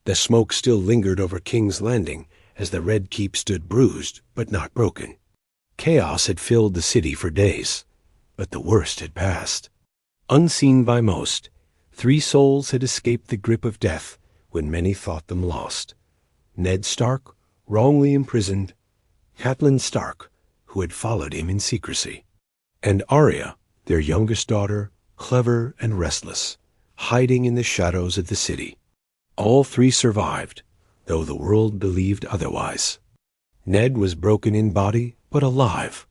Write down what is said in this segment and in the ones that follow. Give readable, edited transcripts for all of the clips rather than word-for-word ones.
The smoke still lingered over King's Landing as the Red Keep stood bruised but not broken. Chaos had filled the city for days, but the worst had passed. Unseen by most, 3 souls had escaped the grip of death when many thought them lost. Ned Stark, wrongly imprisoned, Catelyn Stark, who had followed him in secrecy, and Arya, their youngest daughter, clever and restless, hiding in the shadows of the city. All 3 survived, though the world believed otherwise. Ned was broken in body, but alive.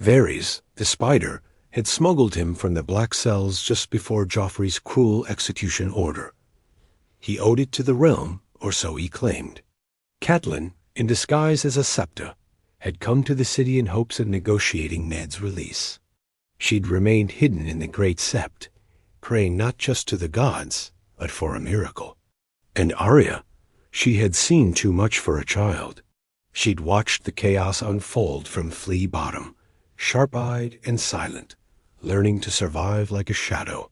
Varys, the spider, had smuggled him from the black cells just before Joffrey's cruel execution order. He owed it to the realm, or so he claimed. Catelyn, in disguise as a septa, had come to the city in hopes of negotiating Ned's release. She'd remained hidden in the Great Sept, praying not just to the gods, but for a miracle. And Arya, she had seen too much for a child. She'd watched the chaos unfold from Flea Bottom, sharp-eyed and silent, learning to survive like a shadow.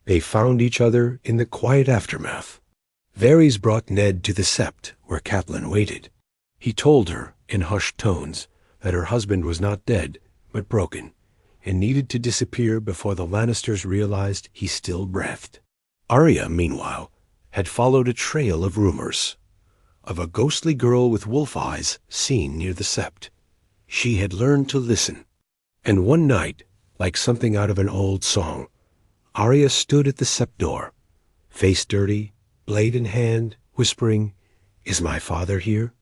They found each other in the quiet aftermath. Varys brought Ned to the Sept, where Catelyn waited. He told her, in hushed tones, that her husband was not dead, but broken, and needed to disappear before the Lannisters realized he still breathed. Arya, meanwhile, had followed a trail of rumors of a ghostly girl with wolf eyes seen near the Sept. She had learned to listen, and one night, like something out of an old song, Arya stood at the Sept door, face dirty, blade in hand, whispering, "Is my father here?"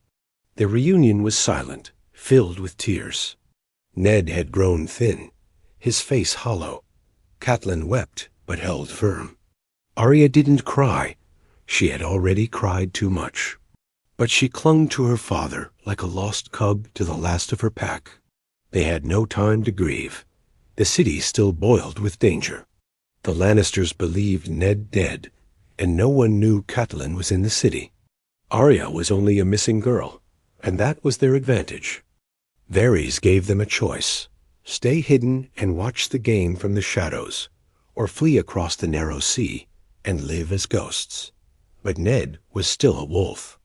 The reunion was silent, filled with tears. Ned had grown thin, his face hollow. Catelyn wept, but held firm. Arya didn't cry. She had already cried too much. But she clung to her father like a lost cub to the last of her pack. They had no time to grieve. The city still boiled with danger. The Lannisters believed Ned dead, and no one knew Catelyn was in the city. Arya was only a missing girl, and that was their advantage. Varys gave them a choice: stay hidden and watch the game from the shadows, or flee across the narrow sea and live as ghosts. But Ned was still a wolf.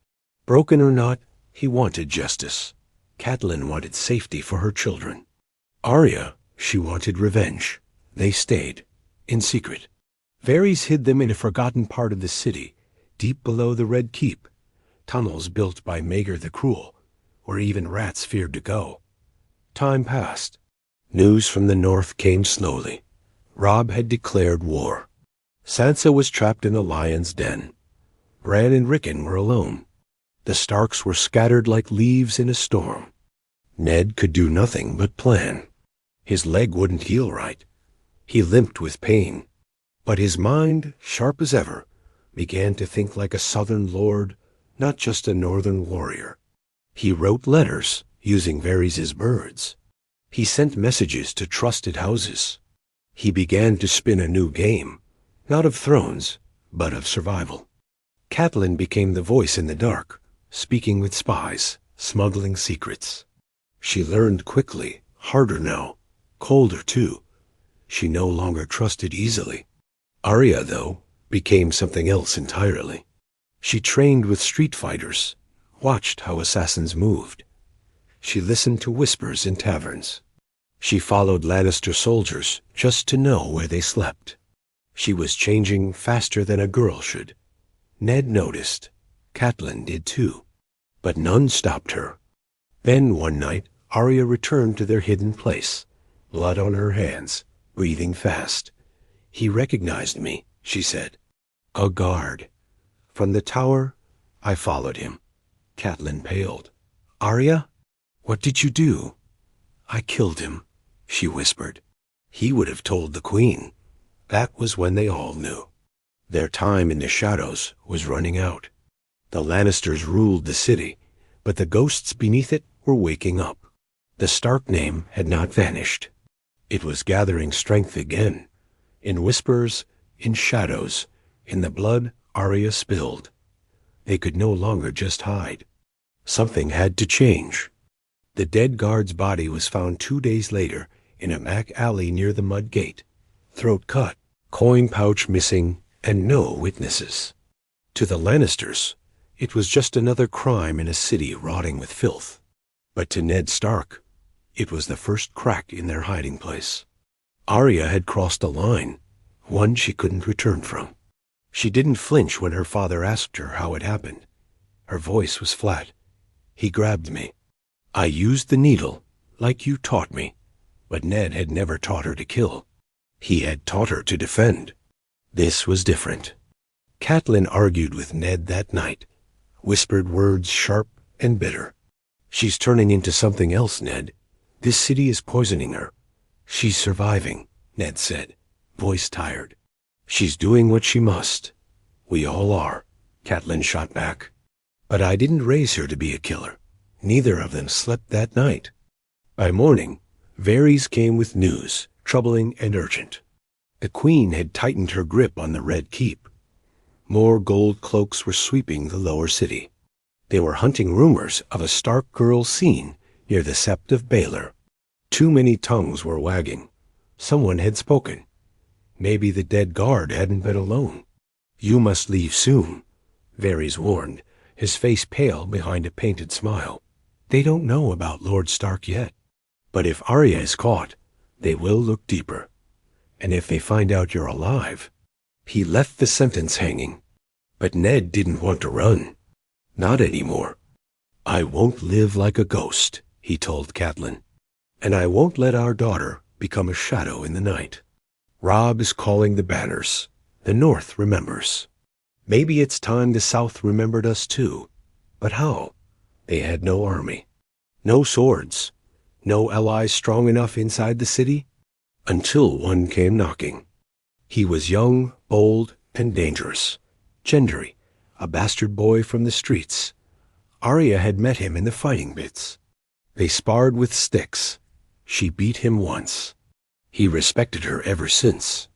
Broken or not, he wanted justice. Catelyn wanted safety for her children. Arya, she wanted revenge. They stayed, in secret. Varys hid them in a forgotten part of the city, deep below the Red Keep, tunnels built by Maegor the Cruel, where even rats feared to go. Time passed. News from the north came slowly. Robb had declared war. Sansa was trapped in a lion's den. Bran and Rickon were alone. The Starks were scattered like leaves in a storm. Ned could do nothing but plan. His leg wouldn't heal right. He limped with pain. But his mind, sharp as ever, began to think like a southern lord, not just a northern warrior. He wrote letters, using Varys' birds. He sent messages to trusted houses. He began to spin a new game, not of thrones, but of survival. Catelyn became the voice in the dark, speaking with spies, smuggling secrets. She learned quickly, harder now, colder too. She no longer trusted easily. Arya, though, became something else entirely. She trained with street fighters, watched how assassins moved. She listened to whispers in taverns. She followed Lannister soldiers just to know where they slept. She was changing faster than a girl should. Ned noticed. Catelyn did too. But none stopped her. Then one night, Arya returned to their hidden place, blood on her hands, breathing fast. "He recognized me," she said. "A guard. From the tower, I followed him." Catelyn paled. "Arya? What did you do?" "I killed him," she whispered. He would have told the queen. That was when they all knew. Their time in the shadows was running out. The Lannisters ruled the city, but the ghosts beneath it were waking up. The Stark name had not vanished. It was gathering strength again. In whispers, in shadows, in the blood Arya spilled. They could no longer just hide. Something had to change. The dead guard's body was found 2 days later in a back alley near the mud gate. Throat cut, coin pouch missing, and no witnesses. To the Lannisters, It was just another crime in a city rotting with filth. But to Ned Stark, it was the first crack in their hiding place. Arya had crossed a line, one she couldn't return from. She didn't flinch when her father asked her how it happened. Her voice was flat. He grabbed me. I used the needle, like you taught me. But Ned had never taught her to kill. He had taught her to defend. This was different. Catelyn argued with Ned that night, whispered words sharp and bitter. She's turning into something else, Ned. This city is poisoning her. She's surviving, Ned said, voice tired. She's doing what she must. We all are, Catelyn shot back. But I didn't raise her to be a killer. Neither of them slept that night. By morning, Varys came with news, troubling and urgent. The Queen had tightened her grip on the Red Keep. More gold cloaks were sweeping the lower city. They were hunting rumors of a Stark girl seen near the Sept of Baelor. Too many tongues were wagging. Someone had spoken. Maybe the dead guard hadn't been alone. You must leave soon, Varys warned, his face pale behind a painted smile. They don't know about Lord Stark yet. But if Arya is caught, they will look deeper. And if they find out you're alive... He left the sentence hanging. But Ned didn't want to run. Not anymore. I won't live like a ghost, he told Catelyn. And I won't let our daughter become a shadow in the night. Robb is calling the banners. The North remembers. Maybe it's time the South remembered us too. But how? They had no army. No swords. No allies strong enough inside the city. Until one came knocking. He was young, bold, and dangerous. Gendry, a bastard boy from the streets. Arya had met him in the fighting bits. They sparred with sticks. She beat him once. He respected her ever since.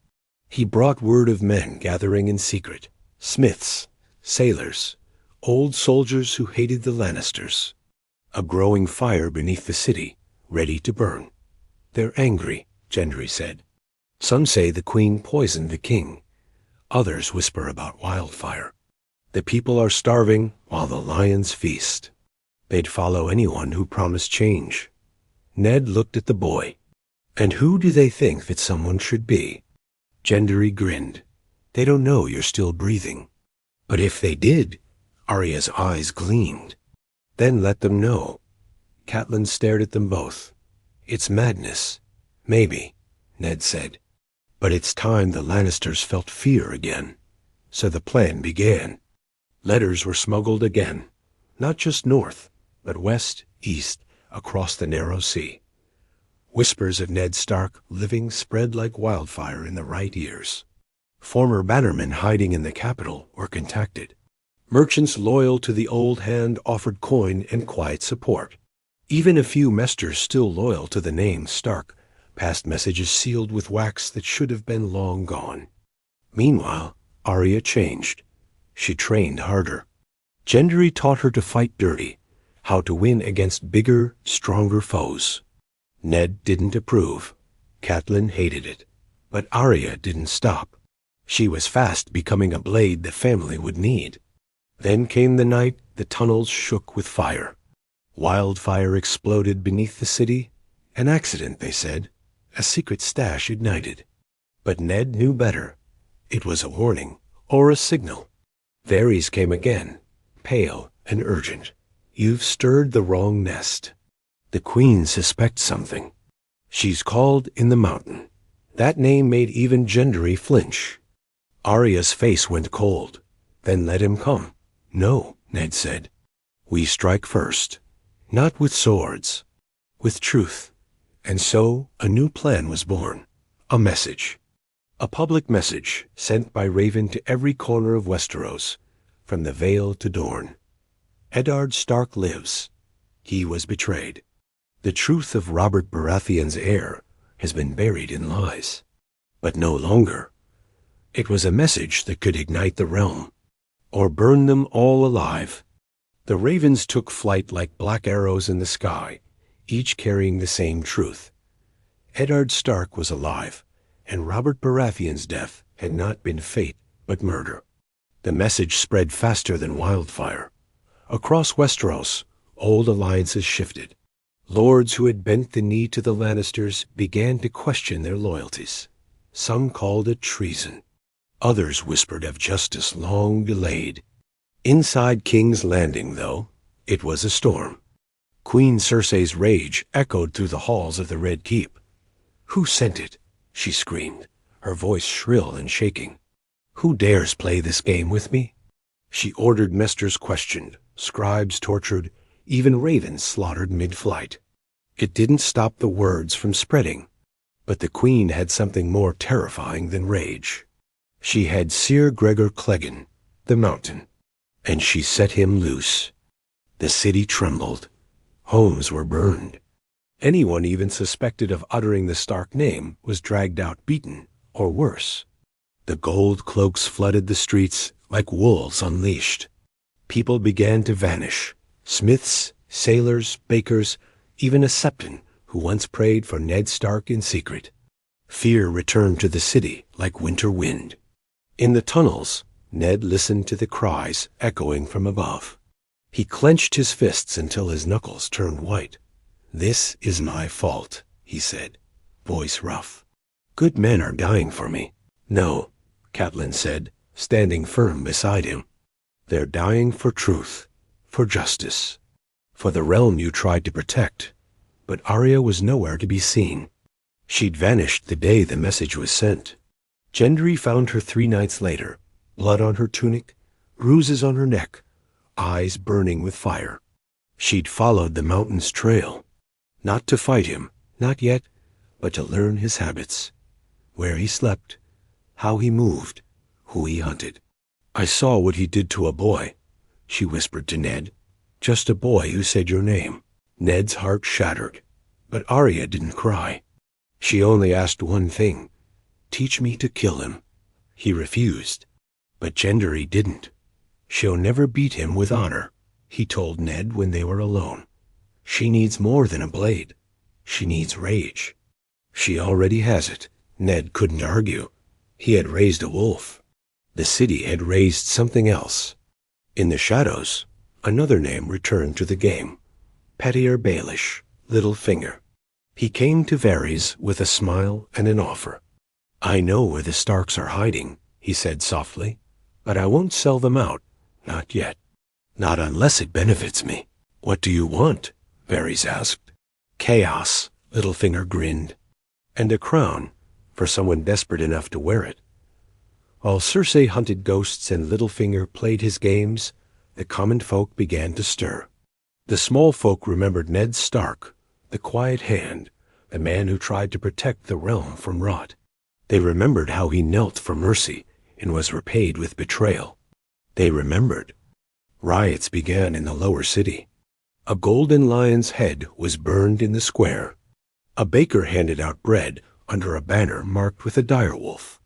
He brought word of men gathering in secret, smiths, sailors, old soldiers who hated the Lannisters. A growing fire beneath the city, ready to burn. They're angry, Gendry said. Some say the Queen poisoned the king. Others whisper about wildfire. The people are starving while the lions feast. They'd follow anyone who promised change. Ned looked at the boy. And who do they think that someone should be? Gendry grinned. They don't know you're still breathing. But if they did, Arya's eyes gleamed. Then let them know. Catelyn stared at them both. It's madness. Maybe, Ned said. But it's time the Lannisters felt fear again. So the plan began. Letters were smuggled again. Not just north, but west, east, across the narrow sea. Whispers of Ned Stark living spread like wildfire in the right ears. Former bannermen hiding in the capital were contacted. Merchants loyal to the old hand offered coin and quiet support. Even a few mesters still loyal to the name Stark passed messages sealed with wax that should have been long gone. Meanwhile, Arya changed. She trained harder. Gendry taught her to fight dirty, how to win against bigger, stronger foes. Ned didn't approve. Catelyn hated it. But Arya didn't stop. She was fast becoming a blade the family would need. Then came the night the tunnels shook with fire. Wildfire exploded beneath the city. An accident, they said. A secret stash ignited. But Ned knew better. It was a warning, or a signal. Varys came again, pale and urgent. You've stirred the wrong nest. The Queen suspects something. She's called in the mountain. That name made even Gendry flinch. Arya's face went cold. Then let him come. No, Ned said. We strike first. Not with swords. With truth. And so a new plan was born. A message. A public message sent by Raven to every corner of Westeros, from the Vale to Dorne. Eddard Stark lives. He was betrayed. The truth of Robert Baratheon's heir has been buried in lies. But no longer. It was a message that could ignite the realm, or burn them all alive. The ravens took flight like black arrows in the sky, each carrying the same truth. Eddard Stark was alive, and Robert Baratheon's death had not been fate but murder. The message spread faster than wildfire. Across Westeros, old alliances shifted. Lords who had bent the knee to the Lannisters began to question their loyalties. Some called it treason. Others whispered of justice long delayed. Inside King's Landing, though, it was a storm. Queen Cersei's rage echoed through the halls of the Red Keep. "Who sent it?" she screamed, her voice shrill and shaking. "Who dares play this game with me?" She ordered mesters questioned, scribes tortured, even ravens slaughtered mid-flight. It didn't stop the words from spreading, but the queen had something more terrifying than rage. She had Sir Gregor Clegane, the Mountain, and she set him loose. The city trembled. Homes were burned. Anyone even suspected of uttering the Stark name was dragged out beaten, or worse. The gold cloaks flooded the streets like wolves unleashed. People began to vanish. Smiths, sailors, bakers, even a septon who once prayed for Ned Stark in secret. Fear returned to the city like winter wind. In the tunnels, Ned listened to the cries echoing from above. He clenched his fists until his knuckles turned white. "This is my fault," he said, voice rough. "Good men are dying for me." "No," Catelyn said, standing firm beside him. "They're dying for truth, for justice, for the realm you tried to protect." But Arya was nowhere to be seen. She'd vanished the day the message was sent. Gendry found her 3 nights later, blood on her tunic, bruises on her neck, eyes burning with fire. She'd followed the Mountain's trail. Not to fight him, not yet, but to learn his habits. Where he slept, how he moved, who he hunted. "I saw what he did to a boy," she whispered to Ned. "Just a boy who said your name." Ned's heart shattered, but Arya didn't cry. She only asked one thing: "Teach me to kill him." He refused, but Gendry didn't. "She'll never beat him with honor," he told Ned when they were alone. "She needs more than a blade. She needs rage." "She already has it," Ned couldn't argue. He had raised a wolf. The city had raised something else. In the shadows, another name returned to the game: Pettier Baelish, Littlefinger. He came to Varys with a smile and an offer. "I know where the Starks are hiding," he said softly, "but I won't sell them out, not yet. Not unless it benefits me." "What do you want?" Varys asked. "Chaos," Littlefinger grinned. "And a crown, for someone desperate enough to wear it." While Cersei hunted ghosts and Littlefinger played his games, the common folk began to stir. The small folk remembered Ned Stark, the quiet hand, the man who tried to protect the realm from rot. They remembered how he knelt for mercy and was repaid with betrayal. They remembered. Riots began in the lower city. A golden lion's head was burned in the square. A baker handed out bread under a banner marked with a direwolf.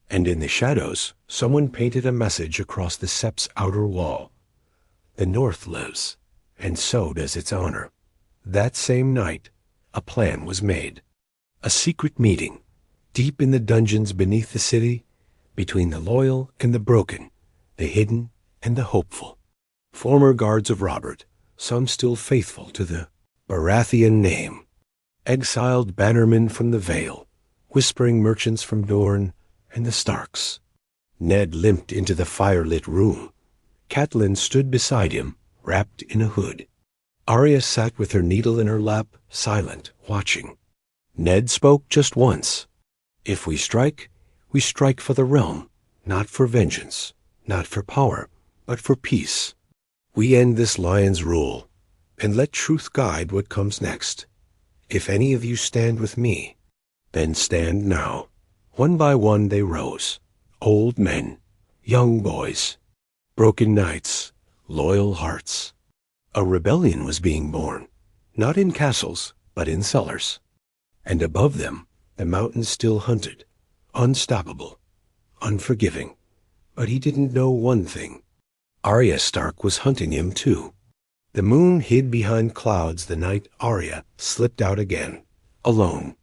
And in the shadows, someone painted a message across the Sept's outer wall: "The North lives, and so does its honor." That same night, a plan was made. A secret meeting, deep in the dungeons beneath the city, between the loyal and the broken, the hidden and the hopeful. Former guards of Robert, some still faithful to the Baratheon name. Exiled bannermen from the Vale, whispering merchants from Dorne, and the Starks. Ned limped into the firelit room. Catelyn stood beside him, wrapped in a hood. Arya sat with her needle in her lap, silent, watching. Ned spoke just once. "If we strike for the realm, not for vengeance, not for power, but for peace. We end this lion's rule, and let truth guide what comes next. If any of you stand with me, then stand now." One by one they rose, old men, young boys, broken knights, loyal hearts. A rebellion was being born, not in castles, but in cellars. And above them, the Mountain still hunted, unstoppable, unforgiving. But he didn't know one thing. Arya Stark was hunting him too. The moon hid behind clouds the night Arya slipped out again, alone.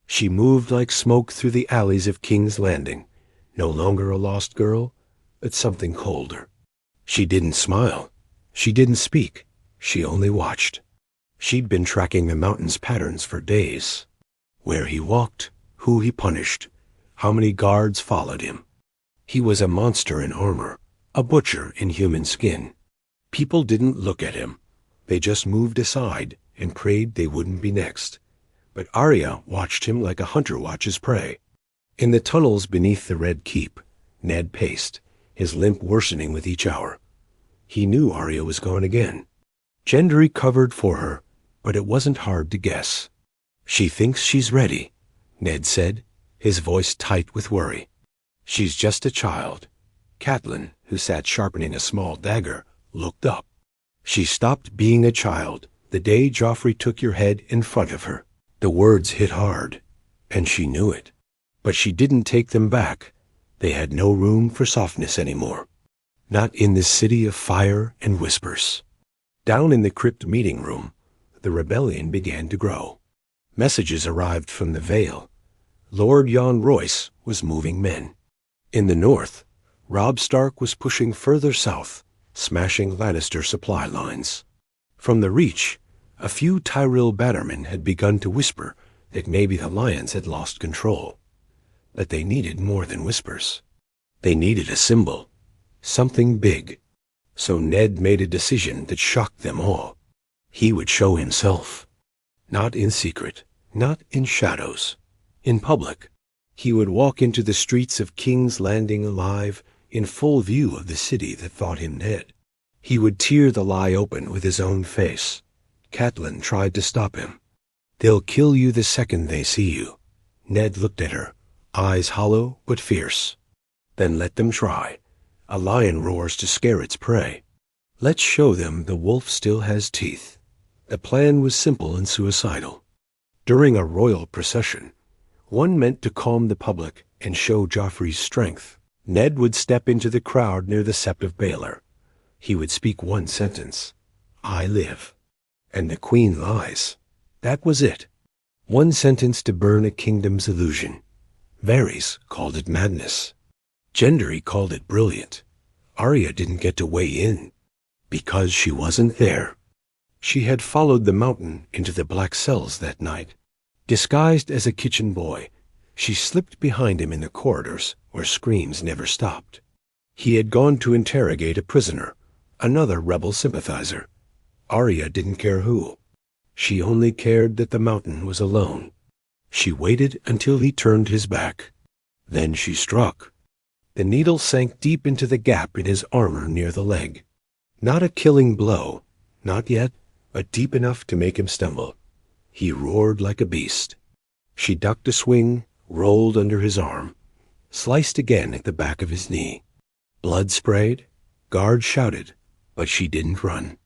She moved like smoke through the alleys of King's Landing, no longer a lost girl, but something colder. She didn't smile, She didn't speak. She only watched. She'd been tracking the mountain's patterns for days. Where he walked, who he punished, how many guards followed him. He was a monster in armor, a butcher in human skin. People didn't look at him. They just moved aside and prayed they wouldn't be next. But Arya watched him like a hunter watches prey. In the tunnels beneath the Red Keep, Ned paced, his limp worsening with each hour. He knew Arya was gone again. Gendry covered for her, but it wasn't hard to guess. "She thinks she's ready," Ned said, his voice tight with worry. "She's just a child." Catelyn, who sat sharpening a small dagger, looked up. "She stopped being a child the day Joffrey took your head in front of her." The words hit hard, and she knew it. But she didn't take them back. They had no room for softness anymore. Not in this city of fire and whispers. Down in the crypt meeting room, the rebellion began to grow. Messages arrived from the Vale. Lord Jon Royce was moving men. In the north, Robb Stark was pushing further south, smashing Lannister supply lines. From the Reach, a few Tyrell bannermen had begun to whisper that maybe the Lions had lost control. But they needed more than whispers. They needed a symbol, something big. So Ned made a decision that shocked them all. He would show himself. Not in secret, not in shadows, in public. He would walk into the streets of King's Landing alive, in full view of the city that thought him dead. He would tear the lie open with his own face. Catelyn tried to stop him. "They'll kill you the second they see you." Ned looked at her, eyes hollow but fierce. "Then let them try. A lion roars to scare its prey. Let's show them the wolf still has teeth." The plan was simple and suicidal. During a royal procession, one meant to calm the public and show Joffrey's strength. Ned would step into the crowd near the Sept of Baelor. He would speak one sentence, "I live." And the Queen lies. That was it. One sentence to burn a kingdom's illusion. Varys called it madness. Gendry called it brilliant. Arya didn't get to weigh in, because she wasn't there. She had followed the mountain into the black cells that night. Disguised as a kitchen boy, she slipped behind him in the corridors where screams never stopped. He had gone to interrogate a prisoner, another rebel sympathizer. Arya didn't care who. She only cared that the mountain was alone. She waited until he turned his back. Then she struck. The needle sank deep into the gap in his armor near the leg. Not a killing blow, not yet, but deep enough to make him stumble. He roared like a beast. She ducked a swing, rolled under his arm, sliced again at the back of his knee. Blood sprayed, guards shouted, but she didn't run.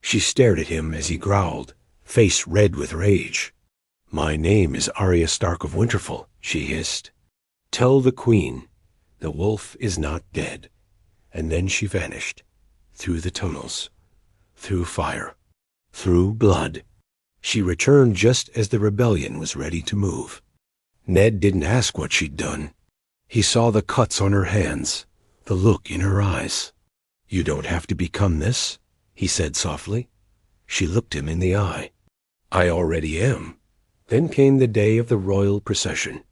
She stared at him as he growled, face red with rage. "My name is Arya Stark of Winterfell," she hissed. "Tell the Queen, the wolf is not dead." And then she vanished, through the tunnels, through fire, through blood. She returned just as the rebellion was ready to move. Ned didn't ask what she'd done. He saw the cuts on her hands, the look in her eyes. "You don't have to become this," he said softly. She looked him in the eye. "I already am." Then came the day of the royal procession.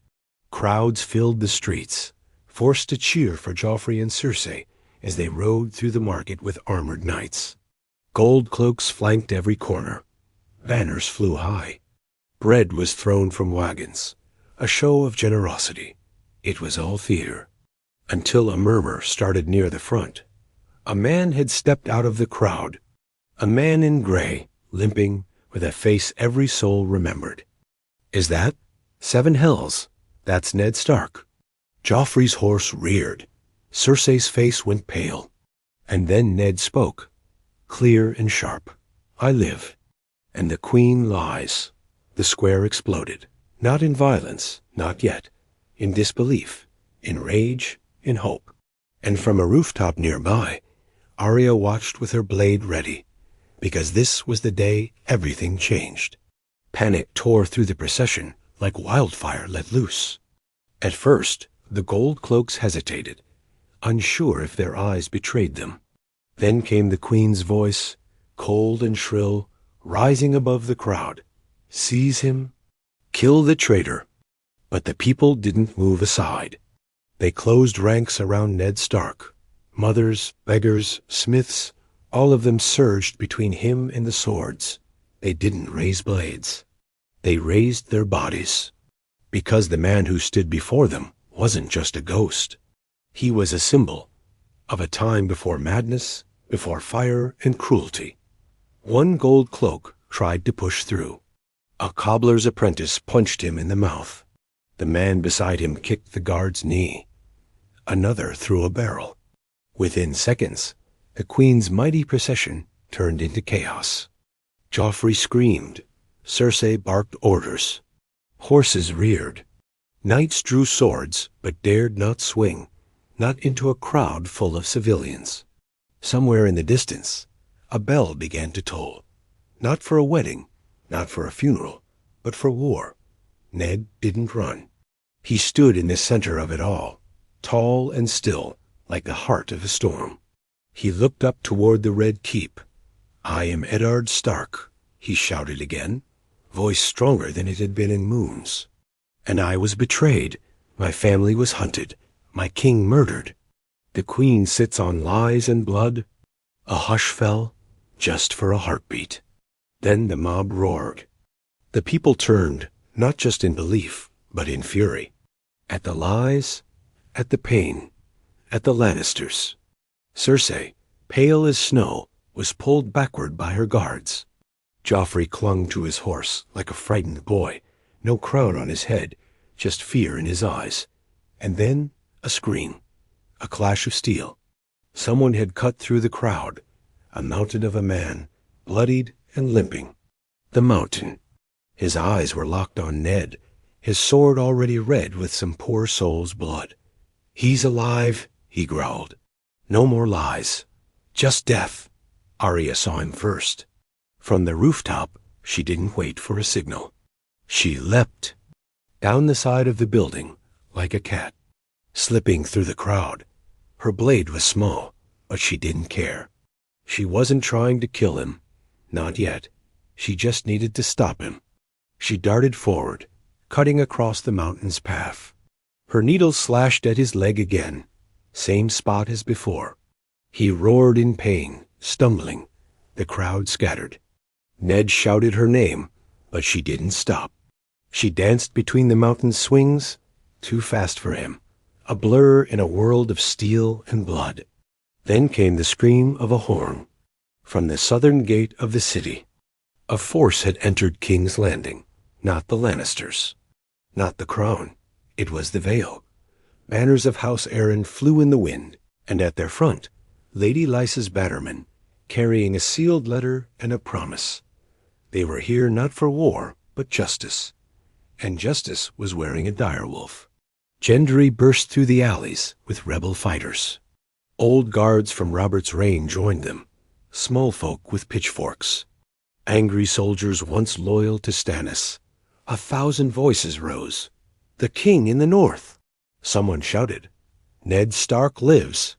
Crowds filled the streets, forced to cheer for Joffrey and Cersei as they rode through the market with armored knights. Gold cloaks flanked every corner. Banners flew high. Bread was thrown from wagons, a show of generosity. It was all theater. Until a murmur started near the front. A man had stepped out of the crowd. A man in gray, limping, with a face every soul remembered. "Is that? 7 hells. That's Ned Stark." Joffrey's horse reared. Cersei's face went pale. And then Ned spoke, clear and sharp. "I live. And the Queen lies." The square exploded. Not in violence, not yet. In disbelief, in rage, in hope. And from a rooftop nearby, Arya watched with her blade ready, because this was the day everything changed. Panic tore through the procession like wildfire let loose. At first, the gold cloaks hesitated, unsure if their eyes betrayed them. Then came the queen's voice, cold and shrill, rising above the crowd. "Seize him, kill the traitor." But the people didn't move aside. They closed ranks around Ned Stark. Mothers, beggars, smiths, all of them surged between him and the swords. They didn't raise blades. They raised their bodies. Because the man who stood before them wasn't just a ghost. He was a symbol of a time before madness, before fire and cruelty. One gold cloak tried to push through. A cobbler's apprentice punched him in the mouth. The man beside him kicked the guard's knee. Another threw a barrel. Within seconds, the queen's mighty procession turned into chaos. Joffrey screamed. Cersei barked orders. Horses reared. Knights drew swords, but dared not swing, not into a crowd full of civilians. Somewhere in the distance, a bell began to toll. Not for a wedding, not for a funeral, but for war. Ned didn't run. He stood in the center of it all, tall and still, like the heart of a storm. He looked up toward the Red Keep. "I am Eddard Stark," he shouted again, voice stronger than it had been in moons. "And I was betrayed. My family was hunted. My king murdered. The queen sits on lies and blood." A hush fell, just for a heartbeat. Then the mob roared. The people turned, not just in belief, but in fury. At the lies, at the pain, at the Lannisters. Cersei, pale as snow, was pulled backward by her guards. Joffrey clung to his horse like a frightened boy, no crown on his head, just fear in his eyes. And then a scream, a clash of steel. Someone had cut through the crowd, a mountain of a man, bloodied and limping. The mountain. His eyes were locked on Ned, his sword already red with some poor soul's blood. "He's alive," he growled. "No more lies. Just death." Arya saw him first. From the rooftop, she didn't wait for a signal. She leapt down the side of the building like a cat, slipping through the crowd. Her blade was small, but she didn't care. She wasn't trying to kill him. Not yet. She just needed to stop him. She darted forward, cutting across the mountain's path. Her needle slashed at his leg again, same spot as before. He roared in pain, stumbling. The crowd scattered. Ned shouted her name, but she didn't stop. She danced between the mountain swings, too fast for him, a blur in a world of steel and blood. Then came the scream of a horn. From the southern gate of the city, a force had entered King's Landing, not the Lannisters, not the crown. It was the Vale. Banners of House Arryn flew in the wind, and at their front, Lady Lysa's bannermen, carrying a sealed letter and a promise. They were here not for war, but justice. And justice was wearing a direwolf. Gendry burst through the alleys with rebel fighters. Old guards from Robert's reign joined them, small folk with pitchforks. Angry soldiers once loyal to Stannis. 1,000 voices rose. "The king in the north!" Someone shouted. "Ned Stark lives!"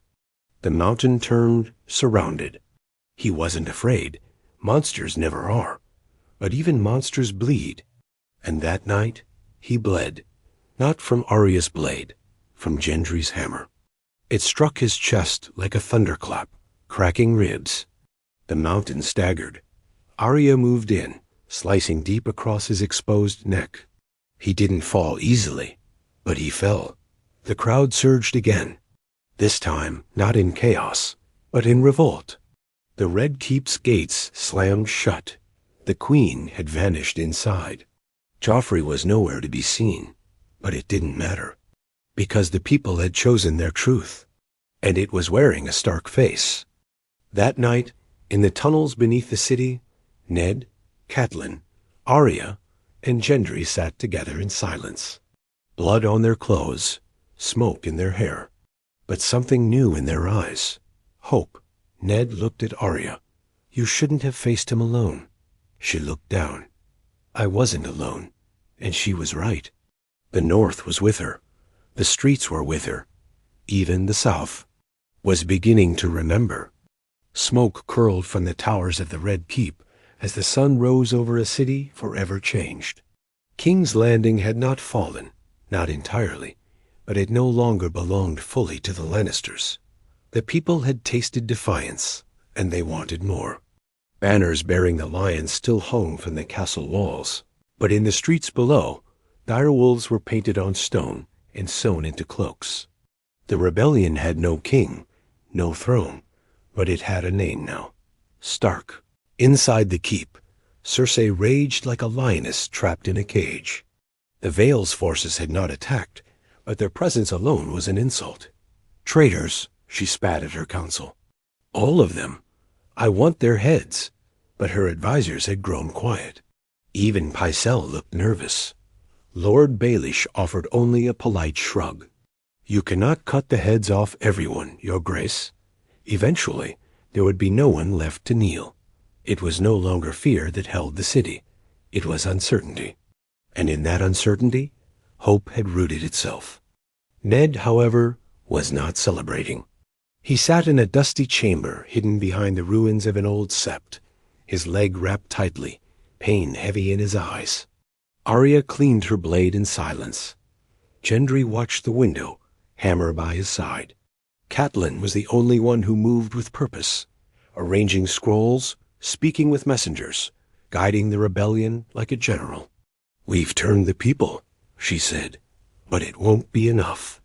The mountain turned, surrounded. He wasn't afraid. Monsters never are. But even monsters bleed. And that night, he bled. Not from Arya's blade, from Gendry's hammer. It struck his chest like a thunderclap, cracking ribs. The mountain staggered. Arya moved in, slicing deep across his exposed neck. He didn't fall easily, but he fell. The crowd surged again. This time, not in chaos, but in revolt. The Red Keep's gates slammed shut. The queen had vanished inside. Joffrey was nowhere to be seen, but it didn't matter, because the people had chosen their truth, and it was wearing a Stark face. That night, in the tunnels beneath the city, Ned, Catelyn, Arya, and Gendry sat together in silence. Blood on their clothes, smoke in their hair, but something new in their eyes. Hope. Ned looked at Arya. "You shouldn't have faced him alone." She looked down. "I wasn't alone," and she was right. The North was with her. The streets were with her. Even the South was beginning to remember. Smoke curled from the towers of the Red Keep as the sun rose over a city forever changed. King's Landing had not fallen, not entirely, but it no longer belonged fully to the Lannisters. The people had tasted defiance, and they wanted more. Banners bearing the lions still hung from the castle walls, but in the streets below, dire wolves were painted on stone and sewn into cloaks. The rebellion had no king, no throne, but it had a name now: Stark. Inside the keep, Cersei raged like a lioness trapped in a cage. The Vale's forces had not attacked, but their presence alone was an insult. "Traitors," she spat at her council. "All of them. I want their heads." But her advisers had grown quiet. Even Pycelle looked nervous. Lord Baelish offered only a polite shrug. "You cannot cut the heads off everyone, Your Grace. Eventually, there would be no one left to kneel." It was no longer fear that held the city. It was uncertainty. And in that uncertainty, hope had rooted itself. Ned, however, was not celebrating. He sat in a dusty chamber hidden behind the ruins of an old sept, his leg wrapped tightly, pain heavy in his eyes. Arya cleaned her blade in silence. Gendry watched the window, hammer by his side. Catelyn was the only one who moved with purpose, arranging scrolls, speaking with messengers, guiding the rebellion like a general. "We've turned the people," she said, "but it won't be enough.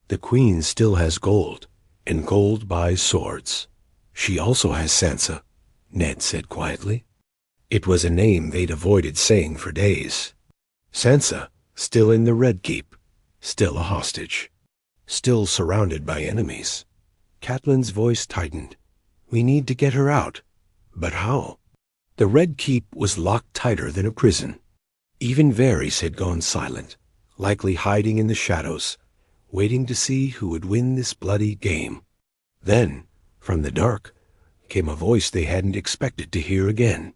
The Queen still has gold, and gold buys swords." "She also has Sansa," Ned said quietly. It was a name they'd avoided saying for days. Sansa, still in the Red Keep, still a hostage, still surrounded by enemies. Catelyn's voice tightened. "We need to get her out. But how?" The Red Keep was locked tighter than a prison. Even Varys had gone silent, likely hiding in the shadows, waiting to see who would win this bloody game. Then, from the dark, came a voice they hadn't expected to hear again.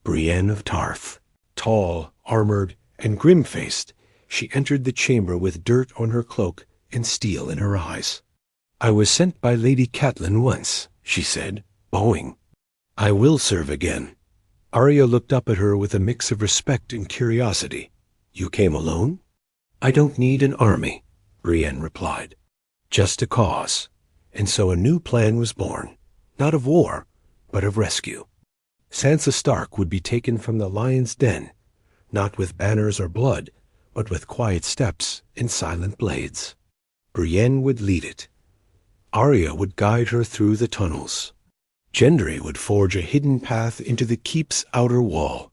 Brienne of Tarth. Tall, armored, and grim-faced, she entered the chamber with dirt on her cloak and steel in her eyes. "I was sent by Lady Catelyn once," she said, bowing. "I will serve again." Arya looked up at her with a mix of respect and curiosity. "You came alone?" "I don't need an army," Brienne replied. "Just a cause." And so a new plan was born, not of war, but of rescue. Sansa Stark would be taken from the lion's den, not with banners or blood, but with quiet steps and silent blades. Brienne would lead it. Arya would guide her through the tunnels. Gendry would forge a hidden path into the keep's outer wall.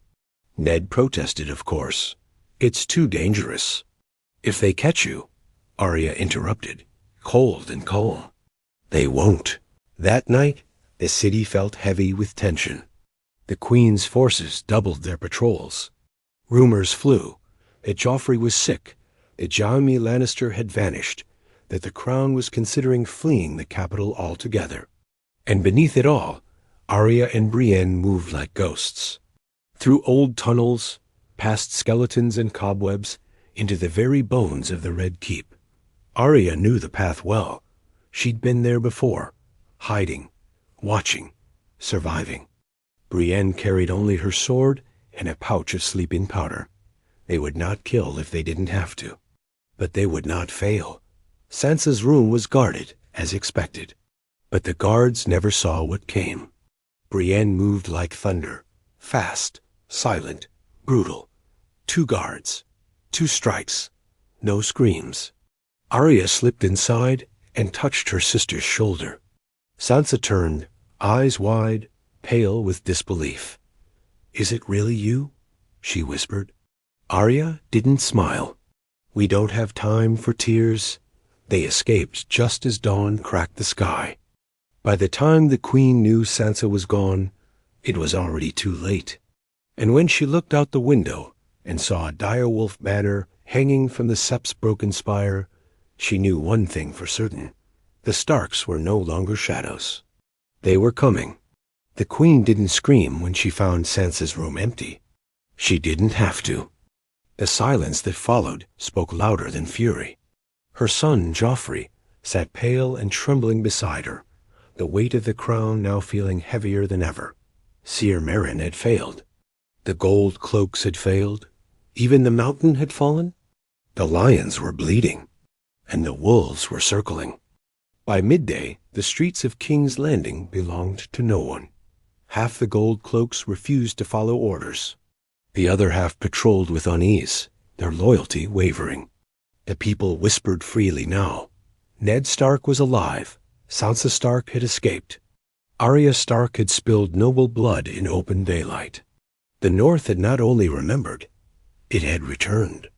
Ned protested, of course. "It's too dangerous." "If they catch you," Arya interrupted, cold and calm. "They won't." That night, the city felt heavy with tension. The Queen's forces doubled their patrols. Rumors flew that Joffrey was sick, that Jaime Lannister had vanished, that the crown was considering fleeing the capital altogether. And beneath it all, Arya and Brienne moved like ghosts. Through old tunnels, past skeletons and cobwebs, into the very bones of the Red Keep. Arya knew the path well. She'd been there before, hiding, watching, surviving. Brienne carried only her sword and a pouch of sleeping powder. They would not kill if they didn't have to. But they would not fail. Sansa's room was guarded, as expected. But the guards never saw what came. Brienne moved like thunder, fast, silent, brutal. 2 guards, 2 strikes, no screams. Arya slipped inside and touched her sister's shoulder. Sansa turned, eyes wide, pale with disbelief. "Is it really you?" she whispered. Arya didn't smile. "We don't have time for tears." They escaped just as dawn cracked the sky. By the time the Queen knew Sansa was gone, it was already too late. And when she looked out the window and saw a direwolf banner hanging from the sept's broken spire, she knew one thing for certain. The Starks were no longer shadows. They were coming. The Queen didn't scream when she found Sansa's room empty. She didn't have to. The silence that followed spoke louder than fury. Her son, Joffrey, sat pale and trembling beside her, the weight of the crown now feeling heavier than ever. Seer Meryn had failed. The gold cloaks had failed. Even the mountain had fallen. The lions were bleeding, and the wolves were circling. By midday, the streets of King's Landing belonged to no one. Half the gold cloaks refused to follow orders. The other half patrolled with unease, their loyalty wavering. The people whispered freely now. Ned Stark was alive. Sansa Stark had escaped. Arya Stark had spilled noble blood in open daylight. The North had not only remembered, it had returned.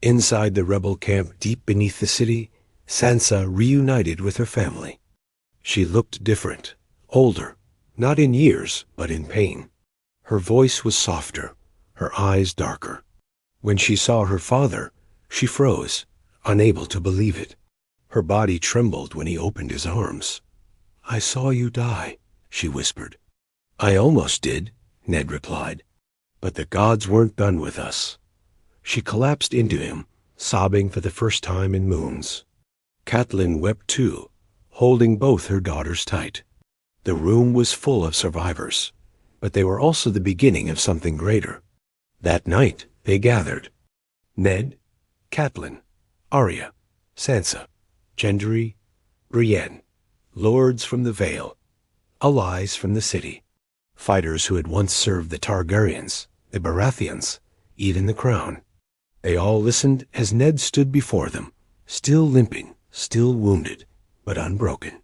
Inside the rebel camp deep beneath the city, Sansa reunited with her family. She looked different, older, not in years, but in pain. Her voice was softer, her eyes darker. When she saw her father, she froze, unable to believe it. Her body trembled when he opened his arms. "I saw you die," she whispered. "I almost did," Ned replied. "But the gods weren't done with us." She collapsed into him, sobbing for the first time in moons. Catelyn wept too, holding both her daughters tight. The room was full of survivors, but they were also the beginning of something greater. That night they gathered. Ned, Catelyn, Arya, Sansa, Gendry, Brienne, lords from the Vale, allies from the city, fighters who had once served the Targaryens, the Baratheons, even the Crown. They all listened as Ned stood before them, still limping, still wounded, but unbroken.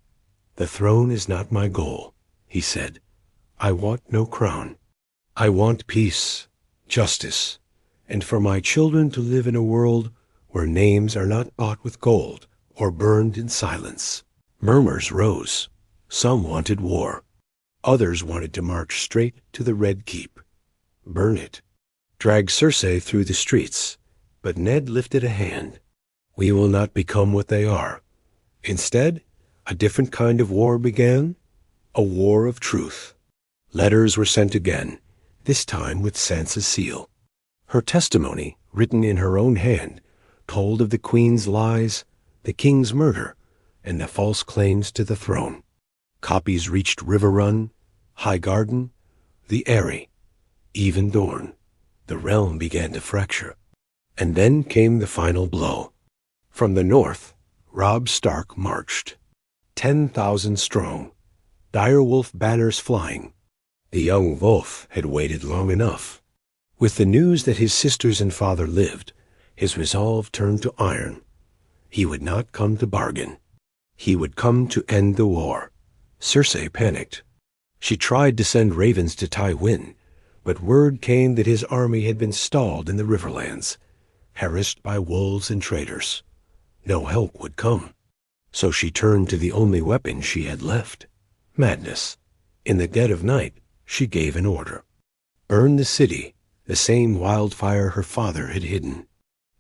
"The throne is not my goal," he said. "I want no crown. I want peace, justice, and for my children to live in a world where names are not bought with gold or burned in silence." Murmurs rose. Some wanted war. Others wanted to march straight to the Red Keep. Burn it. Drag Cersei through the streets. But Ned lifted a hand. "We will not become what they are." Instead, a different kind of war began, a war of truth. Letters were sent again, this time with Sansa's seal. Her testimony, written in her own hand, told of the Queen's lies, the King's murder, and the false claims to the throne. Copies reached Riverrun, Highgarden, the Eyrie, even Dorne. The realm began to fracture. And then came the final blow. From the north, Robb Stark marched, 10,000 strong, direwolf banners flying. The young wolf had waited long enough. With the news that his sisters and father lived, his resolve turned to iron. He would not come to bargain. He would come to end the war. Cersei panicked. She tried to send ravens to Tywin, but word came that his army had been stalled in the Riverlands, harassed by wolves and traitors. No help would come. So she turned to the only weapon she had left, madness. In the dead of night, she gave an order. Burn the city, the same wildfire her father had hidden.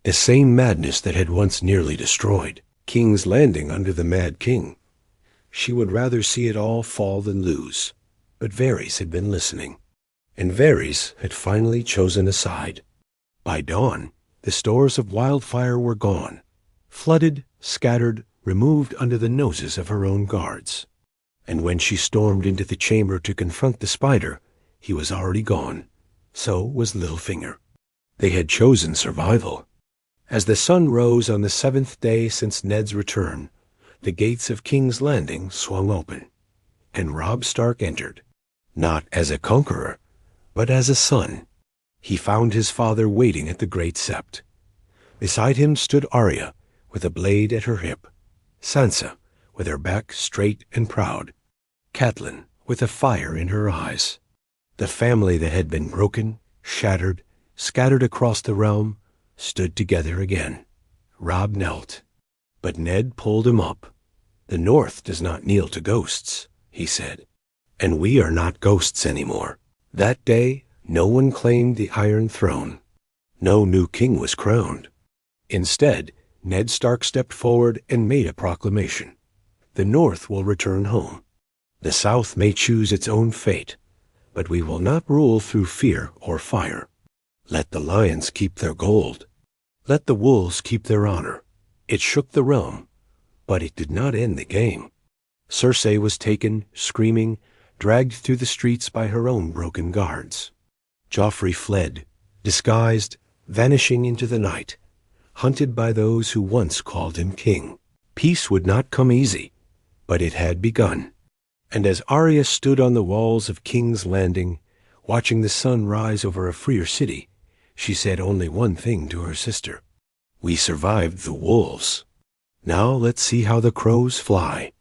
The same madness that had once nearly destroyed King's Landing under the Mad King. She would rather see it all fall than lose. But Varys had been listening. And Varys had finally chosen a side. By dawn, the stores of wildfire were gone, flooded, scattered, removed under the noses of her own guards. And when she stormed into the chamber to confront the spider, he was already gone. So was Littlefinger. They had chosen survival. As the sun rose on the 7th day since Ned's return, the gates of King's Landing swung open, and Robb Stark entered, not as a conqueror, but as a son. He found his father waiting at the great sept. Beside him stood Arya, with a blade at her hip, Sansa, with her back straight and proud, Catelyn, with a fire in her eyes. The family that had been broken, shattered, scattered across the realm, stood together again. Robb knelt, but Ned pulled him up. "The North does not kneel to ghosts," he said, "and we are not ghosts anymore." That day, no one claimed the Iron Throne. No new king was crowned. Instead, Ned Stark stepped forward and made a proclamation. The North will return home. The South may choose its own fate, but we will not rule through fear or fire. Let the lions keep their gold. Let the wolves keep their honor. It shook the realm, but it did not end the game. Cersei was taken, screaming, dragged through the streets by her own broken guards. Joffrey fled, disguised, vanishing into the night, hunted by those who once called him king. Peace would not come easy, but it had begun. And as Arya stood on the walls of King's Landing, watching the sun rise over a freer city, she said only one thing to her sister. "We survived the wolves. Now let's see how the crows fly."